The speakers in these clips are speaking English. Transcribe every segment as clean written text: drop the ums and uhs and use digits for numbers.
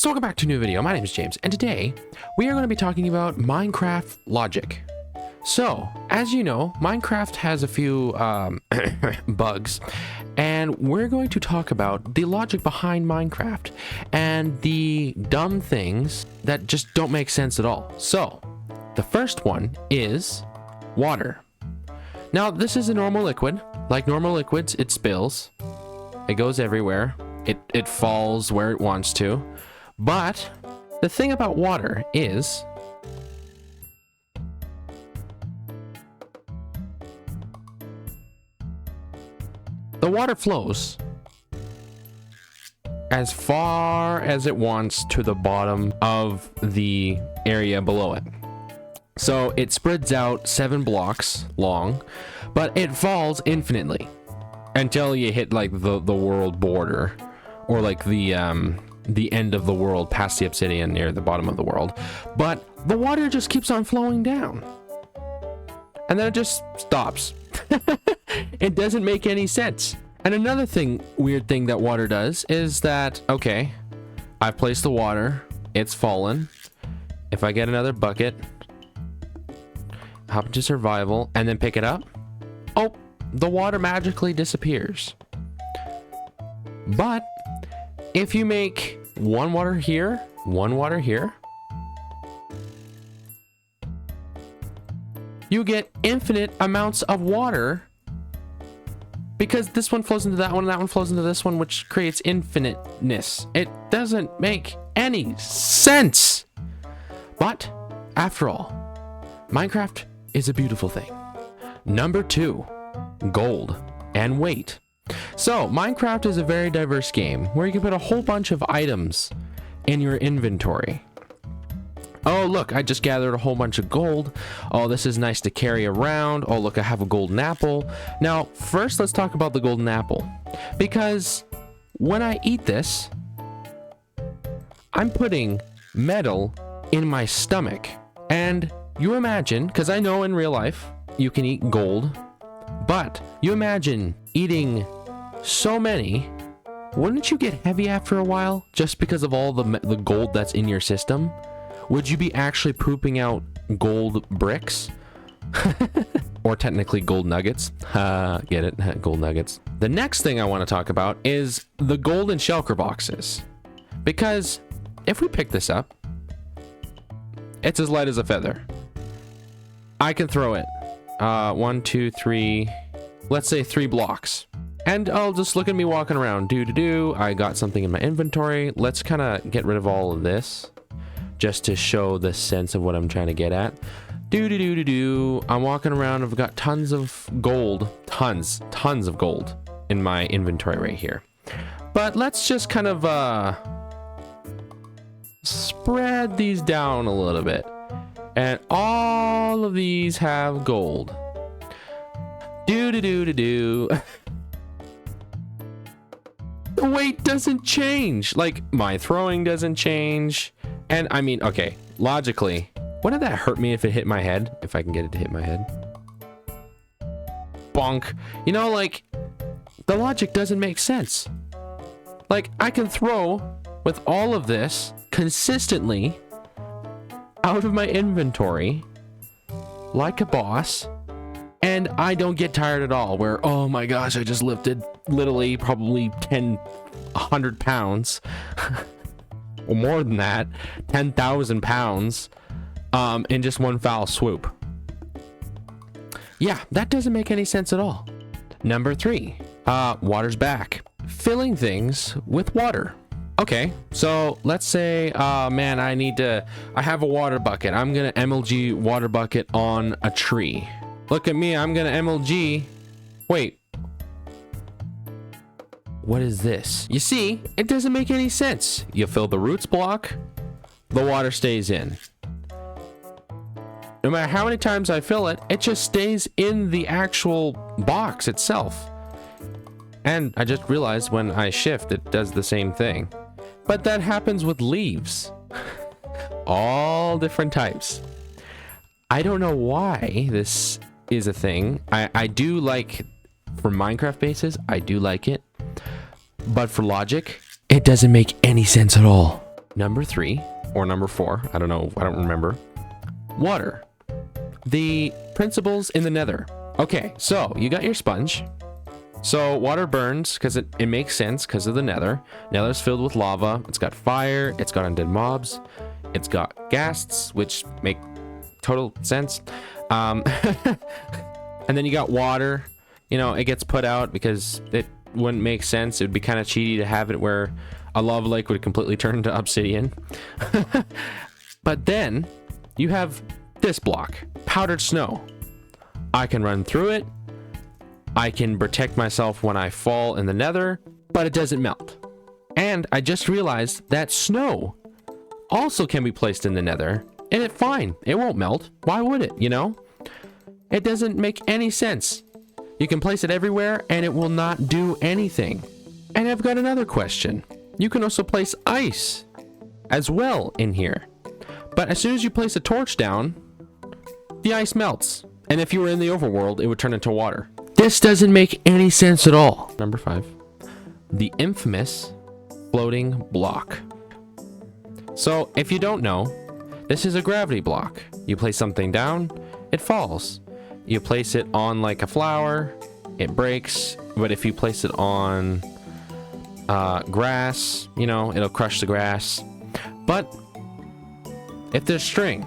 So welcome back to a new video. My name is James, and today we are going to be talking about Minecraft logic. So, as you know, Minecraft has a few bugs, and we're going to talk about the logic behind Minecraft and the dumb things that just don't make sense at all. So, the first one is water. Now, this is a normal liquid. Like normal liquids, it spills. It goes everywhere. It falls where it wants to. But the thing about water is the water flows as far as it wants to the bottom of the area below it. So it spreads out 7 blocks long, but it falls infinitely until you hit like the world border, or like the end of the world past the obsidian near the bottom of the world. But the water just keeps on flowing down, and then it just stops. It doesn't make any sense. And another weird thing that water does is that, okay, I've placed the water, it's fallen. If I get another bucket, hop into survival, and then pick it up, oh, the water magically disappears. But if you make one water here, you get infinite amounts of water, because this one flows into that one and that one flows into this one, which creates infiniteness. It doesn't make any sense. But after all, Minecraft is a beautiful thing. Number 2, gold and weight. So Minecraft is a very diverse game where you can put a whole bunch of items in your inventory. Oh, look, I just gathered a whole bunch of gold. Oh, this is nice to carry around. Oh, look, I have a golden apple. Now, first, let's talk about the golden apple. Because when I eat this, I'm putting metal in my stomach. And you imagine, because I know in real life you can eat gold, but you imagine eating so many, wouldn't you get heavy after a while just because of all the gold that's in your system? Would you be actually pooping out gold bricks? Or technically gold nuggets? Get it? Gold nuggets. The next thing I want to talk about is the golden shulker boxes. Because if we pick this up, it's as light as a feather. I can throw it 1, 2, 3, let's say 3 blocks. And I'll just look at me walking around. I got something in my inventory. Let's kind of get rid of all of this, just to show the sense of what I'm trying to get at. I'm walking around. I've got tons of gold. Tons of gold in my inventory right here. But let's just kind of spread these down a little bit. And all of these have gold. The weight doesn't change. Like, my throwing doesn't change. And I mean, okay, logically, wouldn't that hurt me if it hit my head? If I can get it to hit my head. Bonk. You know, like, the logic doesn't make sense. Like, I can throw with all of this consistently out of my inventory like a boss, and I don't get tired at all, where, oh my gosh, I just lifted literally probably 100 pounds or more than that, 10,000 pounds in just one foul swoop. Yeah, that doesn't make any sense at all. Number 3, water's back. Filling things with water. Okay, so let's say, man, I have a water bucket. I'm gonna MLG water bucket on a tree. Look at me, I'm gonna MLG. Wait. What is this? You see, it doesn't make any sense. You fill the roots block, the water stays in. No matter how many times I fill it, it just stays in the actual box itself. And I just realized when I shift, it does the same thing. But that happens with leaves. All different types. I don't know why this is a thing. I do like, for Minecraft bases, I do like it. But for logic, it doesn't make any sense at all. Number 3, or number 4, I don't know, I don't remember. Water. The principles in the nether. Okay, so you got your sponge. So water burns because it makes sense because of the nether. Nether's filled with lava. It's got fire. It's got undead mobs. It's got ghasts, which make total sense. And then you got water. You know, it gets put out because it wouldn't make sense. It would be kind of cheaty to have it where a lava lake would completely turn into obsidian. But then you have this block, powdered snow. I can run through it. I can protect myself when I fall in the nether, but it doesn't melt. And I just realized that snow also can be placed in the nether, and it's fine. It won't melt. Why would it, you know? It doesn't make any sense. You can place it everywhere, and it will not do anything. And I've got another question. You can also place ice as well in here. But as soon as you place a torch down, the ice melts. And if you were in the overworld, it would turn into water. This doesn't make any sense at all. Number 5, the infamous floating block. So if you don't know, this is a gravity block. You place something down, it falls. You place it on like a flower, it breaks. But if you place it on grass, you know, it'll crush the grass. But if there's string,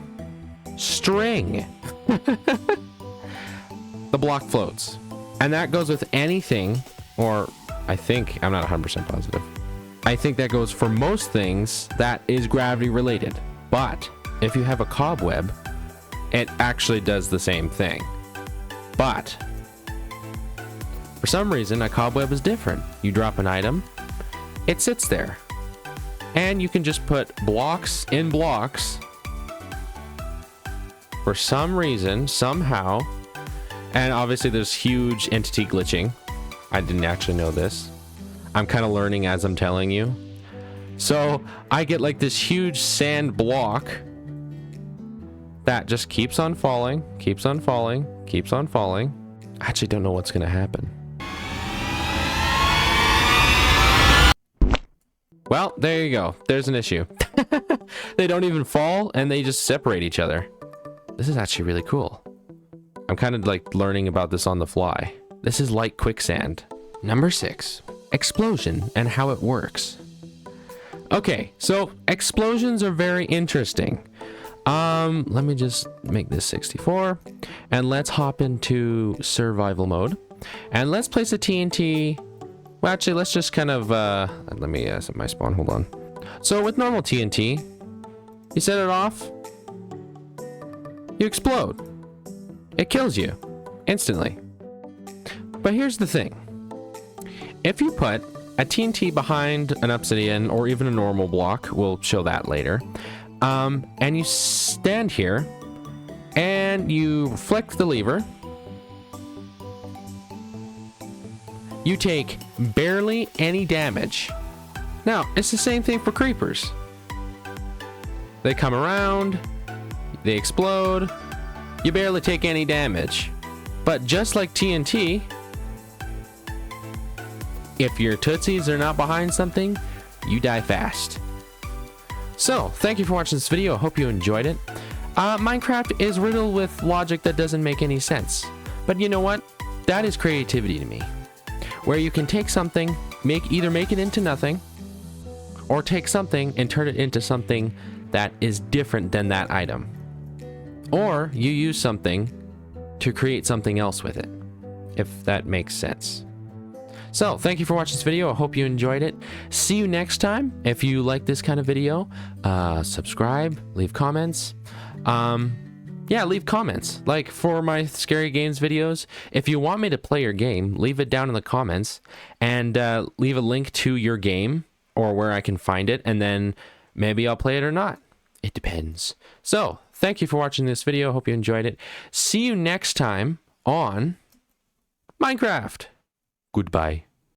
the block floats. And that goes with anything, or I think, I'm not 100% positive. I think that goes for most things that is gravity related. But if you have a cobweb, it actually does the same thing. But for some reason, a cobweb is different. You drop an item, it sits there. And you can just put blocks in blocks. For some reason, somehow, and obviously there's huge entity glitching. I didn't actually know this. I'm kind of learning as I'm telling you. So I get like this huge sand block that just keeps on falling, keeps on falling, keeps on falling. I actually don't know what's going to happen. Well, there you go. There's an issue. They don't even fall and they just separate each other. This is actually really cool. I'm kind of like learning about this on the fly. This is like quicksand. Number 6, explosion and how it works. Okay, so explosions are very interesting. Let me just make this 64 and let's hop into survival mode and let's place a TNT. Well, actually, let's just kind of, let me set my spawn, hold on. So with normal TNT, you set it off, you explode. It kills you instantly. But here's the thing. If you put a TNT behind an obsidian or even a normal block, we'll show that later, and you stand here and you flick the lever, you take barely any damage. Now, it's the same thing for creepers. They come around, they explode, you barely take any damage. But just like TNT, if your tootsies are not behind something, you die fast. So, thank you for watching this video. I hope you enjoyed it. Minecraft is riddled with logic that doesn't make any sense. But you know what? That is creativity to me. Where you can take something, either make it into nothing, or take something and turn it into something that is different than that item. Or you use something to create something else with it, if that makes sense. So, thank you for watching this video. I hope you enjoyed it. See you next time. If you like this kind of video, subscribe, leave comments. Yeah, leave comments. Like for my Scary Games videos, if you want me to play your game, leave it down in the comments and leave a link to your game or where I can find it, and then maybe I'll play it or not. It depends. So, thank you for watching this video. Hope you enjoyed it. See you next time on Minecraft. Goodbye.